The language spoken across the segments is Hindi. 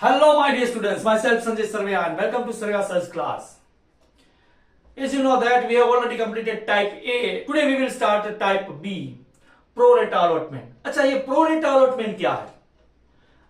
Hello, my dear students. Myself Sanjay Sarvaiya and welcome to Sarvaiya Sir's class. As you know that we have already completed type A. Today we will start type B, pro rata allotment. अच्छा, ये pro rata allotment क्या है?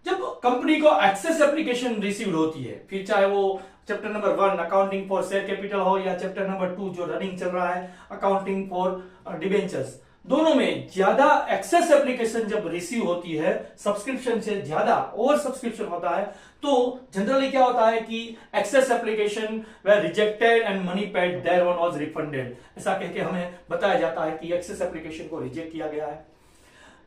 जब कंपनी को एक्सेस एप्लीकेशन रिसीव होती है, फिर चाहे वो chapter number 1 accounting for share capital हो या चैप्टर नंबर 2 जो रनिंग चल रहा है अकाउंटिंग फॉर डिबेंचर्स, दोनों में ज्यादा एक्सेस एप्लीकेशन जब रिसीव होती है, सब्सक्रिप्शन से ज्यादा ओवर सब्सक्रिप्शन होता है, तो जनरली क्या होता है कि excess application were rejected and money paid thereon was refunded, ऐसा कह के हमें बताया जाता है कि एक्सेस एप्लीकेशन को रिजेक्ट किया गया है।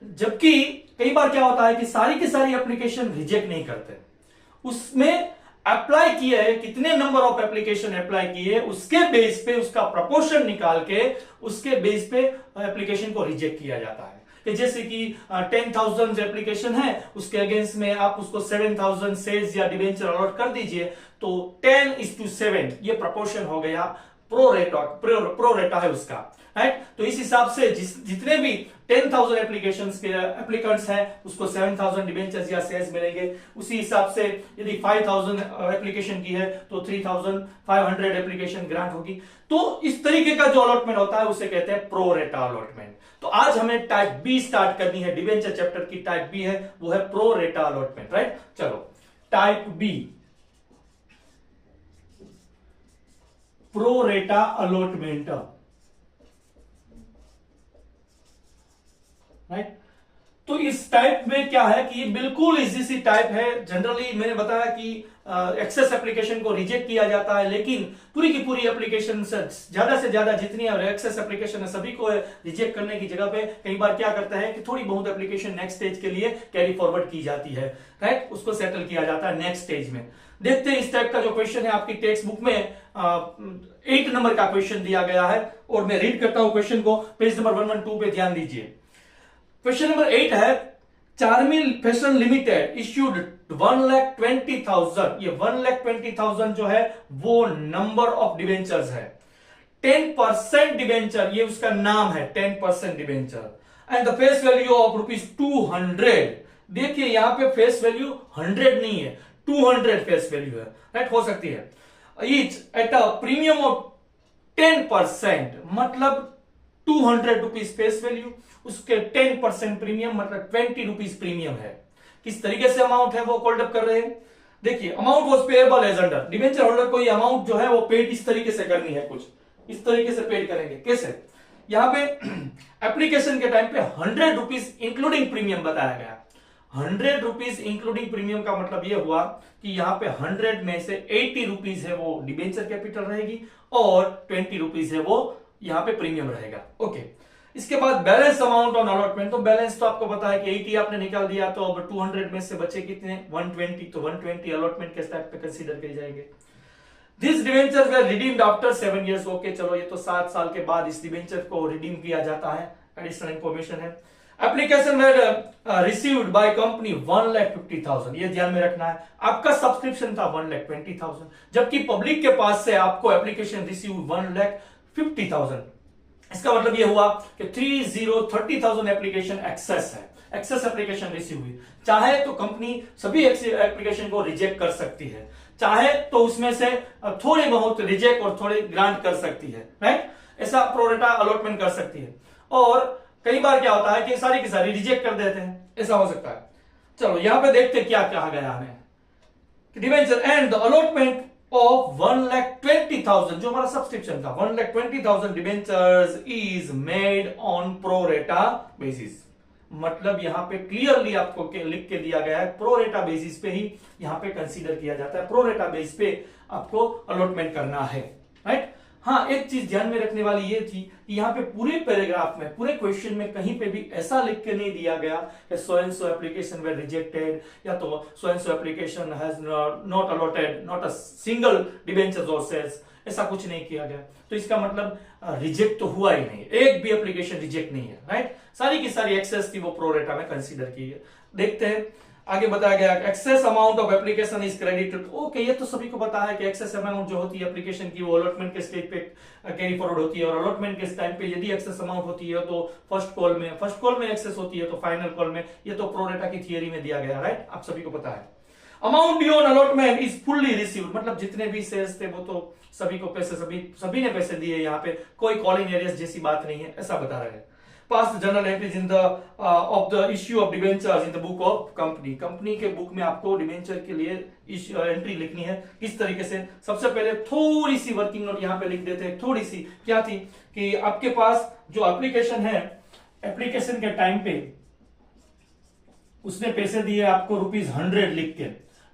जबकि कई बार क्या होता है कि सारी की सारी एप्लीकेशन रिजेक्ट नहीं करते, उसमें अप्लाई किए है, कितने नंबर ऑफ एप्लीकेशन अप्लाई किए उसके बेस पे उसका प्रपोर्शन निकाल के उसके बेस पे एप्लीकेशन को रिजेक्ट किया जाता है। कि जैसे कि 10,000 एप्लीकेशन है, उसके अगेंस्ट में आप उसको 7,000 शेयर्स या डिवेंचर अलॉट कर दीजिए, तो 10:7 ये प्रपोर्शन हो गया, प्रो रेटा है उसका, राइट। तो इस हिसाब से जितने भी 10,000 एप्लीकेशंस के एप्लीकेंट्स हैं उसको 7,000 डिबेंचर्स या शेयर्स मिलेंगे। उसी हिसाब से यदि 5,000 एप्लीकेशन की है तो 3,500 एप्लीकेशन ग्रांट होगी। तो इस तरीके का जो अलॉटमेंट होता है उसे कहते हैं प्रो रेटा अलॉटमेंट। तो आज हमें टाइप बी स्टार्ट करनी है, डिबेंचर चैप्टर की टाइप बी है, वो है प्रो रेटा अलॉटमेंट, राइट। चलो type B, pro rata allotment, right. तो इस टाइप में क्या है कि बिल्कुल इजी सी टाइप है। जनरली मैंने बताया कि एक्सेस एप्लीकेशन को रिजेक्ट किया जाता है, लेकिन पूरी की पूरी एप्लीकेशन से ज्यादा जितनी एक्सेस एप्लीकेशन है सभी को रिजेक्ट करने की जगह पे कई बार क्या करता है कि थोड़ी बहुत एप्लीकेशन नेक्स्ट स्टेज के लिए कैरी फॉरवर्ड की जाती है, राइट। उसको सेटल किया जाता है नेक्स्ट स्टेज में। देखते हैं इस टाइप का जो क्वेश्चन है, आपकी टेक्स्ट बुक में 8 नंबर का क्वेश्चन दिया गया है और मैं रीड करता हूं क्वेश्चन को, पेज नंबर 112 पे ध्यान दीजिए। क्वेश्चन नंबर 8 है, चार्मिल फैशन लिमिटेड इश्यूड 1,20,000, ये 1,20,000 जो है वो नंबर ऑफ डिबेंचर्स है। 10% डिबेंचर, ये उसका नाम है, 10% debenture and the face value of ₹200। देखिए यहां पे फेस वैल्यू 100 नहीं है, 200 फेस वैल्यू है, राइट। हो सकती है each at a premium of 10%, मतलब 200 रुपीज फेस वैल्यू, उसके 10% प्रीमियम मतलब 20 रुपीज प्रीमियम है। किस तरीके से अमाउंट है वो कॉल्ड अप कर रहे हैं। देखिए amount was payable as under, debenture holder को ये अमाउंट जो है वो पेड इस तरीके से करनी है, कुछ इस तरीके से पेड करेंगे। कैसे? यहां पे एप्लीकेशन के टाइम पे 100 रुपीज इंक्लूडिंग प्रीमियम बताया गया। 100 रुपीज इंक्लूडिंग प्रीमियम का मतलब यह हुआ कि यहां पे 100 में से 80 रुपीज है वो डिबेंचर कैपिटल रहेगी और 20 रुपीज है वो यहां पे प्रीमियम रहेगा। ओके, इसके बाद बैलेंस अमाउंट ऑन अलॉटमेंट, तो बैलेंस तो आपको पता है कि 80 आपने निकाल दिया, तो अब 200 में से बचे कितने, 120, तो 120 अलॉटमेंट के टाइप पे कंसीडर किए जाएंगे। This debenture were redeemed after 7 years। Okay चलो, ये तो 7 साल के बाद इस डिबेंचर को रिडीम किया जाता है, एडिशनल इंफॉर्मेशन है। Application were received by company 1,50,000, ये ध्यान में रखना है। आपका सब्सक्रिप्शन था 1,20,000, जबकि पब्लिक के पास से आपको एप्लीकेशन रिसीव 1,50,000। इसका मतलब यह हुआ कि 30,000 एप्लीकेशन एक्सेस है, एक्सेस एप्लीकेशन रिसीव हुई। चाहे तो कंपनी सभी एप्लीकेशन को रिजेक्ट कर सकती है, चाहे तो उसमें से थोड़ी बहुत रिजेक्ट और थोड़ी ग्रांट कर सकती है, राइट। ऐसा प्रोरेटा अलॉटमेंट कर सकती है। और कई बार क्या होता है कि सारी की सारी रिजेक्ट कर देते हैं, ऐसा हो सकता है। चलो यहां पे देखते क्या कहा गया हमें, debenture and the allotment of 1,20,000, जो हमारा सब्सक्रिप्शन था 1,20,000 debentures is made on pro रेटा बेसिस। मतलब यहां पे क्लियरली आपको लिख के दिया गया है, प्रो रेटा बेसिस पे ही यहां पे कंसीडर किया जाता है, प्रो रेटा बेसिस पे आपको अलॉटमेंट करना है, राइट। हाँ, एक चीज ध्यान में रखने वाली ये थी कि यहाँ पे पूरे पैराग्राफ में, पूरे क्वेश्चन में कहीं पे भी ऐसा लिख के नहीं दिया गया कि so and so application were rejected, या तो so and so application has not allotted not a single debentures और शेयर्स, ऐसा कुछ नहीं किया गया। तो इसका मतलब रिजेक्ट तो हुआ ही नहीं, एक भी एप्लीकेशन रिजेक्ट नहीं है, राइट। सारी की सारी एक्सेस थी वो प्रो रेटा में कंसीडर की है। देखते हैं आगे बताया गया, excess amount of application is credited. Okay, ये तो सभी को पता है कि एक्सेस अमाउंट जो होती है एप्लीकेशन की वो अलॉटमेंट के स्टेज पे कैरी फॉरवर्ड होती है, और अलॉटमेंट के टाइम पे यदि एक्सेस अमाउंट होती है तो फर्स्ट कॉल में एक्सेस होती है, तो फाइनल कॉल में, ये तो प्रो रेटा की थियरी में दिया गया, राइट, आप सभी को पता है। Amount beyond allotment is fully received, मतलब जितने भी शेयर्स थे वो तो सभी को पैसे, सभी ने पैसे दिए, यहाँ पे कोई कॉलिंग एरियस जैसी बात नहीं है, ऐसा बता रहे हैं। Past journal entries in the of the issue of debentures in the book of company, company के बुक में आपको डिबेंचर के लिए एंट्री लिखनी है। किस तरीके से, सबसे पहले थोड़ी सी वर्किंग नोट यहाँ पे लिख देते हैं। थोड़ी सी क्या थी कि आपके पास जो एप्लीकेशन है, एप्लीकेशन के टाइम पे उसने पैसे दिए आपको ₹100 लिख के,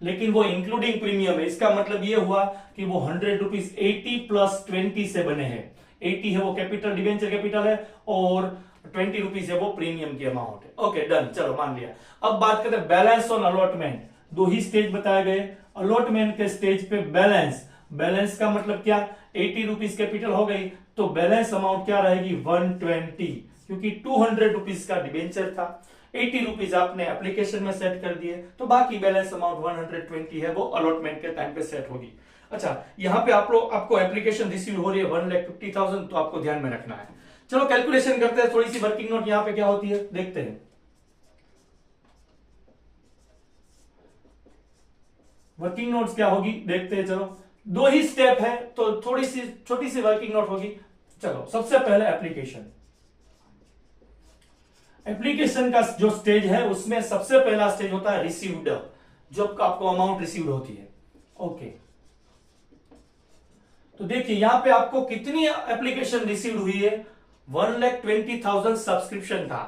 लेकिन वो इंक्लूडिंग प्रीमियम है। इसका मतलब ये हुआ कि वो ₹100 80 प्लस 20 से बने हैं। 80 है वो कैपिटल, डिबेंचर कैपिटल है, और ₹20 है वो प्रीमियम की अमाउंट है। ओके डन, चलो मान लिया। अब बात करते हैं बैलेंस ऑन अलॉटमेंट। दो ही स्टेज बताए गए। अलॉटमेंट के स्टेज पे बैलेंस, बैलेंस का मतलब क्या, ₹80 कैपिटल हो गई तो बैलेंस अमाउंट क्या रहेगी, 120, क्योंकि ₹200 का डिबेंचर था, ₹80 आपने एप्लीकेशन में सेट कर दिए, तो बाकी बैलेंस अमाउंट 120 है वो अलॉटमेंट के टाइम पे सेट होगी। अच्छा, यहां पे आपको एप्लीकेशन रिसीव हो रही है 1,50,000, तो आपको ध्यान में रखना है। चलो कैलकुलेशन करते हैं, थोड़ी सी वर्किंग नोट यहां पे क्या होती है देखते हैं। वर्किंग नोट्स क्या होगी देखते हैं। चलो दो ही स्टेप है तो थोड़ी सी छोटी सी वर्किंग नोट होगी। चलो सबसे पहले एप्लीकेशन, एप्लीकेशन का जो स्टेज है उसमें सबसे पहला स्टेज होता है रिसीव्ड, जब आपको अमाउंट रिसीव्ड होती है। ओके, तो देखिए यहां पे आपको कितनी एप्लीकेशन रिसीव्ड हुई है, 1,20,000 सब्सक्रिप्शन था,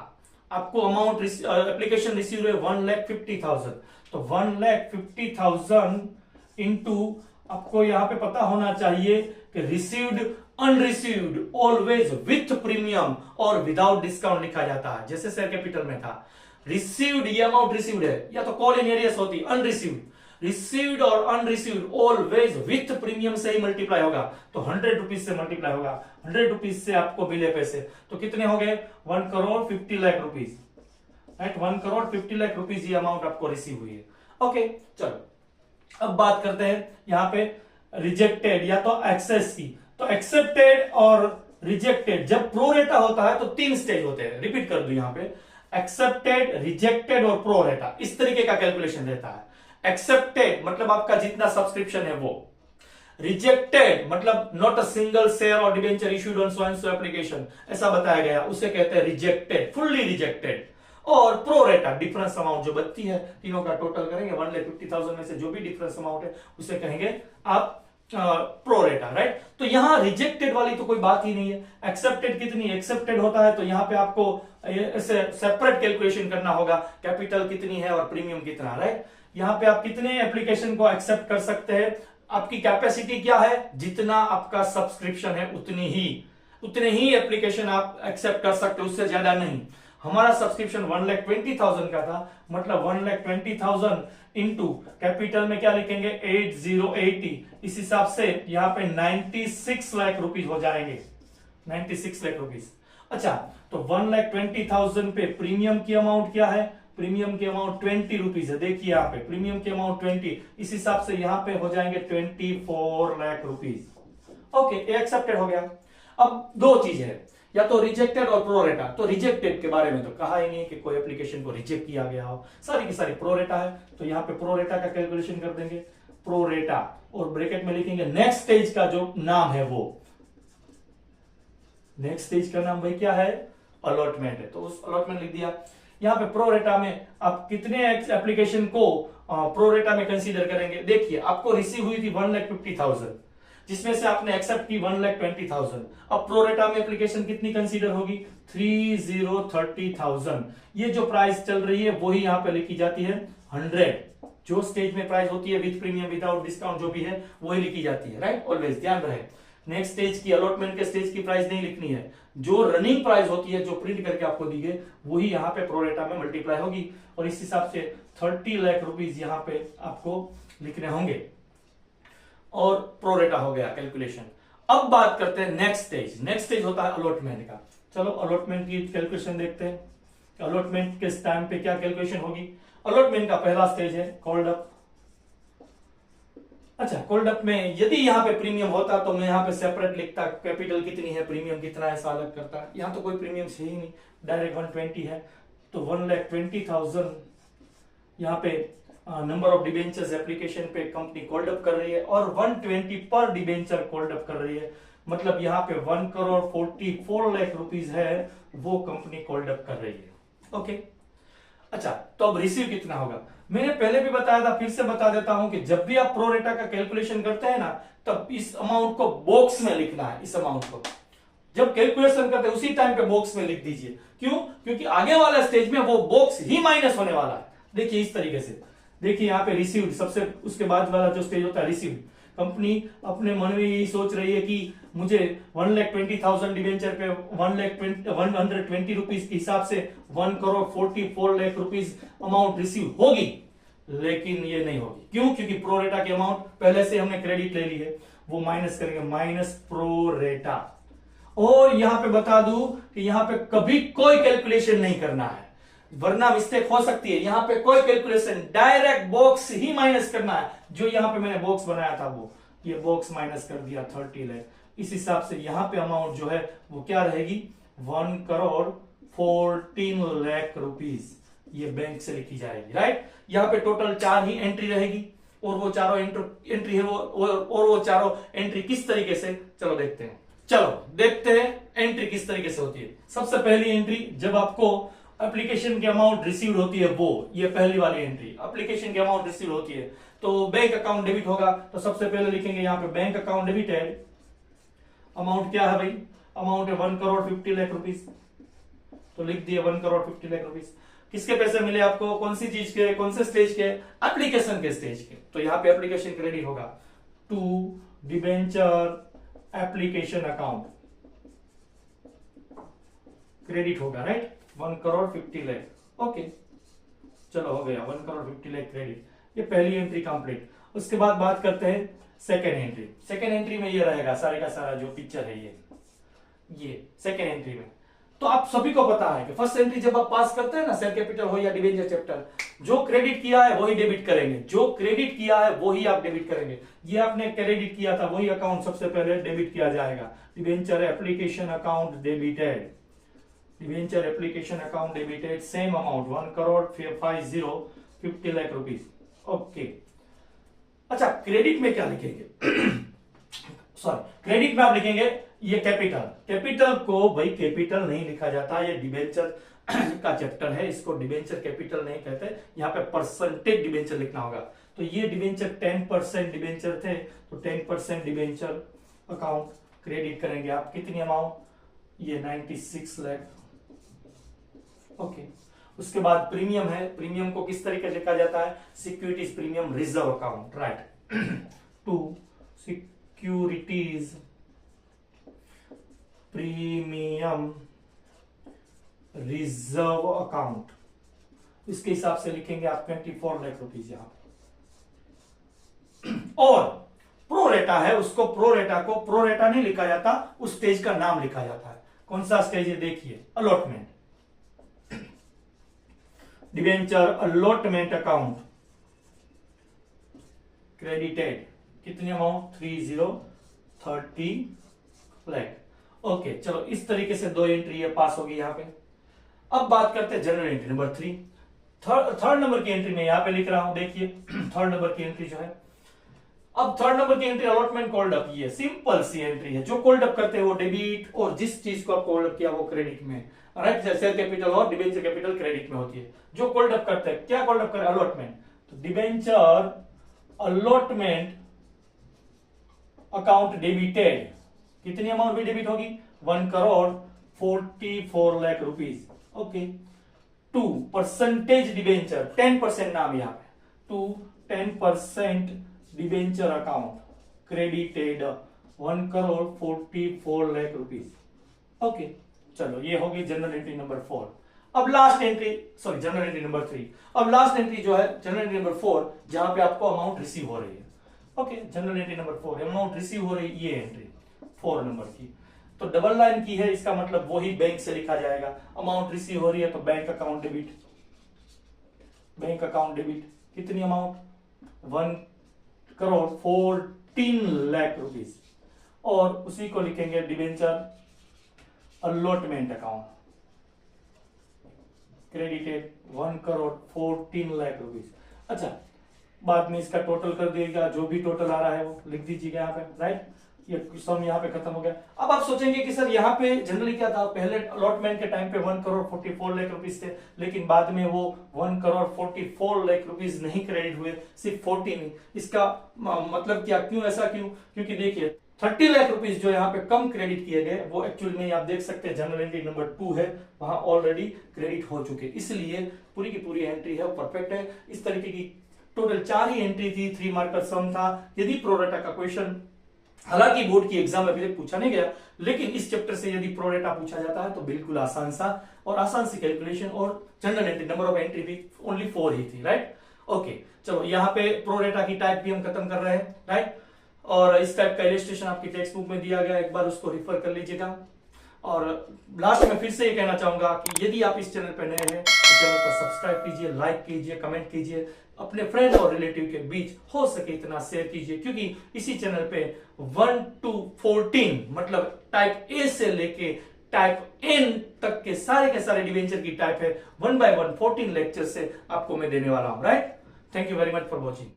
आपको अमाउंट एप्लीकेशन रिसीव हुए 1,50,000, तो 1,50,000 इंटू आपको यहां पे पता होना चाहिए कि रिसीव्ड अनरिसीव्ड ऑलवेज विथ प्रीमियम और विदाउट डिस्काउंट लिखा जाता है। जैसे शेयर कैपिटल में था रिसीव्ड, ये अमाउंट रिसीव्ड है, या तो कॉल इन एरियस होती अनरिसीव्ड, रिसीव्ड और अनरिसीव्ड ऑलवेज विथ प्रीमियम से ही मल्टीप्लाई होगा, तो ₹100 से मल्टीप्लाई होगा। ₹100 से आपको मिले पैसे तो कितने हो गए, 1,50,00,000 राइट, 1,50,00,000 ये अमाउंट आपको रिसीव हुई है। ओके चलो अब बात करते हैं यहां पे रिजेक्टेड या तो एक्सेस की। तो एक्सेप्टेड और रिजेक्टेड जब प्रोरेटा होता है तो 3 स्टेज होते हैं, रिपीट कर दू यहां पे, एक्सेप्टेड, रिजेक्टेड और प्रोरेटा, इस तरीके का कैलकुलेशन रहता है। एक्सेप्टेड मतलब आपका जितना सब्सक्रिप्शन है वो, रिजेक्टेड मतलब नॉट अ सिंगल शेयर और debenture issued on so and so application, ऐसा बताया गया, उसे कहते हैं रिजेक्टेड, फुल्ली रिजेक्टेड। और प्रोरेटा डिफरेंस अमाउंट जो बचती है, तीनों का टोटल करेंगे 1,50,000 में से जो भी डिफरेंस अमाउंट है उसे कहेंगे आप प्रोरेटा, राइट। तो यहां रिजेक्टेड वाली तो कोई बात ही नहीं है। एक्सेप्टेड कितनी, एक्सेप्टेड होता है तो यहां पे आपको ऐसे सेपरेट कैलकुलेशन करना होगा, कैपिटल कितनी है और प्रीमियम कितना, राइट। यहां पे आप कितने एप्लीकेशन को एक्सेप्ट कर सकते हैं, आपकी कैपेसिटी क्या है, जितना आपका सब्सक्रिप्शन है उतने ही एप्लीकेशन आप एक्सेप्ट कर सकते हो, उससे ज्यादा नहीं। हमारा सब्सक्रिप्शन 1,20,000 का था, मतलब 1,20,000 इंटू कैपिटल में क्या लिखेंगे 8080, इस हिसाब से यहाँ पे 96 लाख रुपीज हो जाएंगे, 96 लाख रुपीज। अच्छा तो 1,20,000 पे प्रीमियम की अमाउंट क्या है, प्रीमियम की अमाउंट ₹20 है, देखिए यहाँ पे प्रीमियम की अमाउंट 20, इस हिसाब से यहाँ पे हो जाएंगे 24 लाख रुपीज। ओके एक्सेप्टेड हो गया। अब दो चीज है, या तो रिजेक्टेड और प्रोरेटा। तो रिजेक्टेड के बारे में तो कहा ही नहीं कि कोई एप्लीकेशन को रिजेक्ट किया गया हो, सारी की सारी प्रोरेटा है, तो यहाँ पे प्रोरेटा का कैलकुलेशन कर देंगे, प्रोरेटा, और ब्रैकेट में लिखेंगे नेक्स्ट स्टेज का जो नाम है वो, नेक्स्ट स्टेज का नाम भाई क्या है, अलॉटमेंट है, तो उस अलॉटमेंट लिख दिया। यहाँ पे प्रोरेटा में आप कितने एप्लीकेशन को प्रोरेटा में कंसीडर करेंगे, देखिए आपको रिसीव हुई थी 1,50,000, जिसमें से आपने एक्सेप्ट की 1,20,000। अब प्रोरेटा में एप्लीकेशन कितनी कंसीडर होगी, 30,30,000। ये जो प्राइस चल रही है वही यहां पे लिखी जाती है 100, जो स्टेज में प्राइस होती है विद प्रीमियम विदाउट डिस्काउंट जो भी है वही लिखी जाती है, राइट। ऑलवेज ध्यान रहे, नेक्स्ट स्टेज की अलॉटमेंट के स्टेज की प्राइस नहीं लिखनी है, जो रनिंग प्राइस होती है जो प्रिंट करके आपको दी गई वही यहाँ पे प्रोरेटा में मल्टीप्लाई होगी, और इस हिसाब से 30 लाख रुपीज यहाँ पे आपको लिखने होंगे, और प्रोरेटा हो गया कैलकुलेशन। अब बात करते हैं नेक्स्ट स्टेज। नेक्स्ट स्टेज होता है अलॉटमेंट का। चलो अलॉटमेंट की कैलकुलेशन देखते हैं, अलॉटमेंट के टाइम पे क्या कैलकुलेशन होगी। अलॉटमेंट का पहला स्टेज है कॉल्ड अप। अच्छा कॉल्ड अप में यदि यहाँ पे प्रीमियम होता तो मैं यहाँ पे सेपरेट लिखता, कैपिटल कितनी है प्रीमियम कितना है ऐसा अलग करता, यहाँ तो कोई प्रीमियम है ही नहीं, डायरेक्ट 120 है, तो 1,20,000 यहाँ पे नंबर ऑफ डिबेंचर्स एप्लीकेशन पे कंपनी कॉल्ड अप कर रही है और 120 पर डिबेंचर कॉल्ड अप कर रही है, मतलब यहाँ पे 1,44,00,000 है वो कंपनी कॉल्ड अप कर रही है। ओके, अच्छा तो अब रिसीव कितना होगा, मैंने पहले भी बताया था, फिर से बता देता हूं कि जब भी आप प्रोरेटा का कैलकुलेशन करते हैं ना, तब इस अमाउंट को बॉक्स में लिखना है। इस अमाउंट को जब कैलकुलेशन करते हैं उसी टाइम पे बॉक्स में लिख दीजिए। क्यों? क्योंकि आगे वाला स्टेज में वो बॉक्स ही माइनस होने वाला है। देखिए इस तरीके से, देखिए यहाँ पे रिसीव्ड, सबसे उसके बाद वाला जो स्टेज होता है रिसीव्ड। कंपनी अपने मन में यही सोच रही है कि मुझे 1,20,000 डिवेंचर पे 120 रुपीज के हिसाब से 1,44,00,000 रुपीज अमाउंट रिसीव होगी, लेकिन ये नहीं होगी। क्यों? क्योंकि प्रोरेटा की अमाउंट पहले से हमने क्रेडिट ले ली है, वो माइनस करेंगे, माइनस प्रोरेटा। और यहां पे बता दूं कि यहां पे कभी कोई कैलकुलेशन नहीं करना है, वरना मिस्टेक हो सकती है। यहां पे कोई कैलकुलेशन, डायरेक्ट बॉक्स ही माइनस करना है। जो यहां पे मैंने बॉक्स बनाया था वो ये बॉक्स माइनस कर दिया 30 लाख। इस हिसाब से यहां पे अमाउंट जो है वो क्या रहेगी, 1,14,00,000 रुपीज ये बैंक से लिखी जाएगी। राइट, यहां पे टोटल 4 ही एंट्री रहेगी और वो चारों एंट्री है वो चारों एंट्री किस तरीके से, चलो देखते हैं। एंट्री किस तरीके से होती है। सबसे पहली एंट्री जब आपको एप्लीकेशन की अमाउंट रिसीव्ड होती है, वो ये पहली वाली एंट्री, एप्लीकेशन की अमाउंट रिसीव्ड होती है तो बैंक अकाउंट डेबिट होगा। तो सबसे पहले लिखेंगे यहाँ पे बैंक अकाउंट डेबिटेड। अमाउंट क्या है भाई, अमाउंट है 1,50,00,000 रुपीज, तो लिख दिए 1,50,00,000 रुपीज। किसके पैसे मिले आपको, कौन सी चीज के, कौन से स्टेज के, एप्लीकेशन के स्टेज के। तो यहाँ पे एप्लीकेशन क्रेडिट होगा to debenture application account, credit होगा। राइट, 1,50,00,000। ओके, चलो हो गया 1,50,00,000 क्रेडिट। ये पहली एंट्री कंप्लीट। उसके बाद बात करते हैं सेकेंड एंट्री। सेकेंड एंट्री में ये रहेगा सारे का सारा जो पिक्चर है ये सेकेंड एंट्री में। तो आप सभी को पता है कि फर्स्ट एंट्री जब आप पास करते हैं ना, शेयर कैपिटल हो या डिबेंचर चैप्टर, जो क्रेडिट किया है वही डेबिट करेंगे, जो क्रेडिट किया है वही आप डेबिट करेंगे। ये आपने क्रेडिट किया था वही अकाउंट सबसे पहले डेबिट किया जाएगा। Debenture application account debited, debenture application account debited, same amount 1,50,50,00,000 rupees. Okay, अच्छा क्रेडिट में क्या लिखेंगे सॉरी, क्रेडिट में आप लिखेंगे ये कैपिटल को भाई कैपिटल नहीं लिखा जाता, ये डिबेंचर का चैप्टर है, इसको डिबेंचर कैपिटल नहीं कहते। यहाँ पे परसेंटेज डिबेंचर लिखना होगा। तो ये डिबेंचर 10% डिबेंचर थे, तो 10% डिबेंचर अकाउंट क्रेडिट करेंगे आप। कितनी अमाउंट, ये 96 लाख। ओके, उसके बाद प्रीमियम है। प्रीमियम को किस तरीके से लिखा जाता है, securities premium reserve account. Right, to securities premium reserve account, इसके हिसाब से लिखेंगे आप 24 लाख रुपीज यहां। और प्रोरेटा है, उसको प्रोरेटा को प्रोरेटा नहीं लिखा जाता, उस स्टेज का नाम लिखा जाता है। कौन सा स्टेज है, देखिए allotment, debenture allotment account credited. कितनी अमाउंट, 30 लाख। ओके, चलो इस तरीके से 2 एंट्री पास होगी यहाँ पे। अब बात करते हैं general entry number 3। Third number की एंट्री में यहाँ पे लिख रहा हूं, देखिए थर्ड नंबर की एंट्री जो है, अब थर्ड नंबर की एंट्री अलॉटमेंट कॉल्ड अप, ये सिंपल सी एंट्री है। जो कॉल्ड अप करते हैं वो डेबिट, और जिस चीज को आप कॉल्ड अप किया वो क्रेडिट में। राइट, शेयर कैपिटल और डिबेंचर कैपिटल क्रेडिट में होती है। जो कॉल्ड अप करते हैं, क्या कॉल्ड अप करे, अलॉटमेंट। तो डिबेंचर अलॉटमेंट अकाउंट डेबिटेड, कितनी अमाउंट भी डेबिट होगी, 1,44,00,000 rupees. Okay, to percentage debenture, 10% नाम यहाँ पे, to 10% debenture account credited 1,44,00,000 rupees. Okay, चलो ये होगी जनरल एंट्री नंबर 4। अब last entry, sorry general entry number 3। अब लास्ट एंट्री जो है जनरल एंट्री नंबर 4, जहां पे आपको अमाउंट रिसीव हो रही है। Okay, general entry number 4, amount receive हो रही है, ये एंट्री 4 नंबर की। तो डबल लाइन की है, इसका मतलब वही बैंक से लिखा जाएगा। अमाउंट रिसीव हो रही है तो bank account debit, bank account debit. कितनी अमाउंट, 1,14,00,000 रुपीज। और उसी को लिखेंगे debenture allotment account credited 1,14,00,000 rupees. अच्छा, बाद में इसका टोटल कर देगा, जो भी टोटल आ रहा है वो लिख दीजिएगा यहाँ पे, राइट। ये सम यहाँ पे खत्म हो गया। अब आप सोचेंगे कि सर यहाँ पे जनरली क्या था, पहले अलॉटमेंट के टाइम पे 1 करोड़ 44 लाख रुपीस थे, लेकिन बाद में वो 1 करोड़ 44 लाख रुपीस नहीं क्रेडिट हुए, सिर्फ 14। इसका मतलब क्या, क्यों ऐसा, क्योंकि देखिए 30 लाख रुपीस जो यहाँ पे कम क्रेडिट किए गए, वो एक्चुअल में आप देख सकते हैं जनरल एंट्री नंबर 2 है, वहां ऑलरेडी क्रेडिट हो चुके, इसलिए पूरी की पूरी एंट्री है वो परफेक्ट है। इस तरीके की टोटल 4 ही एंट्री थी, 3 मार्क का सम था। यदि प्रोरेटा का क्वेश्चन, हालांकि बोर्ड की एग्जाम में अभी तक पूछा नहीं गया, लेकिन इस चैप्टर से यदि प्रोरेटा पूछा जाता है तो बिल्कुल आसान सा और आसान सी कैलकुलेशन, और general entry number of entry भी ओनली 4 ही थी, राइट। ओके, चलो यहाँ पे प्रोरेटा की टाइप भी हम खत्म कर रहे हैं, राइट। और इस टाइप का इलस्ट्रेशन आपकी टेक्स्ट बुक में दिया गया, एक बार उसको रिफर कर लीजिएगा। और लास्ट में फिर से ये कहना चाहूंगा कि यदि आप इस चैनल पर नए हैं तो चैनल को सब्सक्राइब कीजिए, लाइक कीजिए, कमेंट कीजिए, अपने फ्रेंड और रिलेटिव के बीच हो सके इतना शेयर कीजिए, क्योंकि इसी चैनल पे 1 to 14 मतलब टाइप ए से लेके टाइप एन तक के सारे डिवेंचर की टाइप है 1 by 1 14 लेक्चर से आपको मैं देने वाला हूं, right. Thank you very much for watching.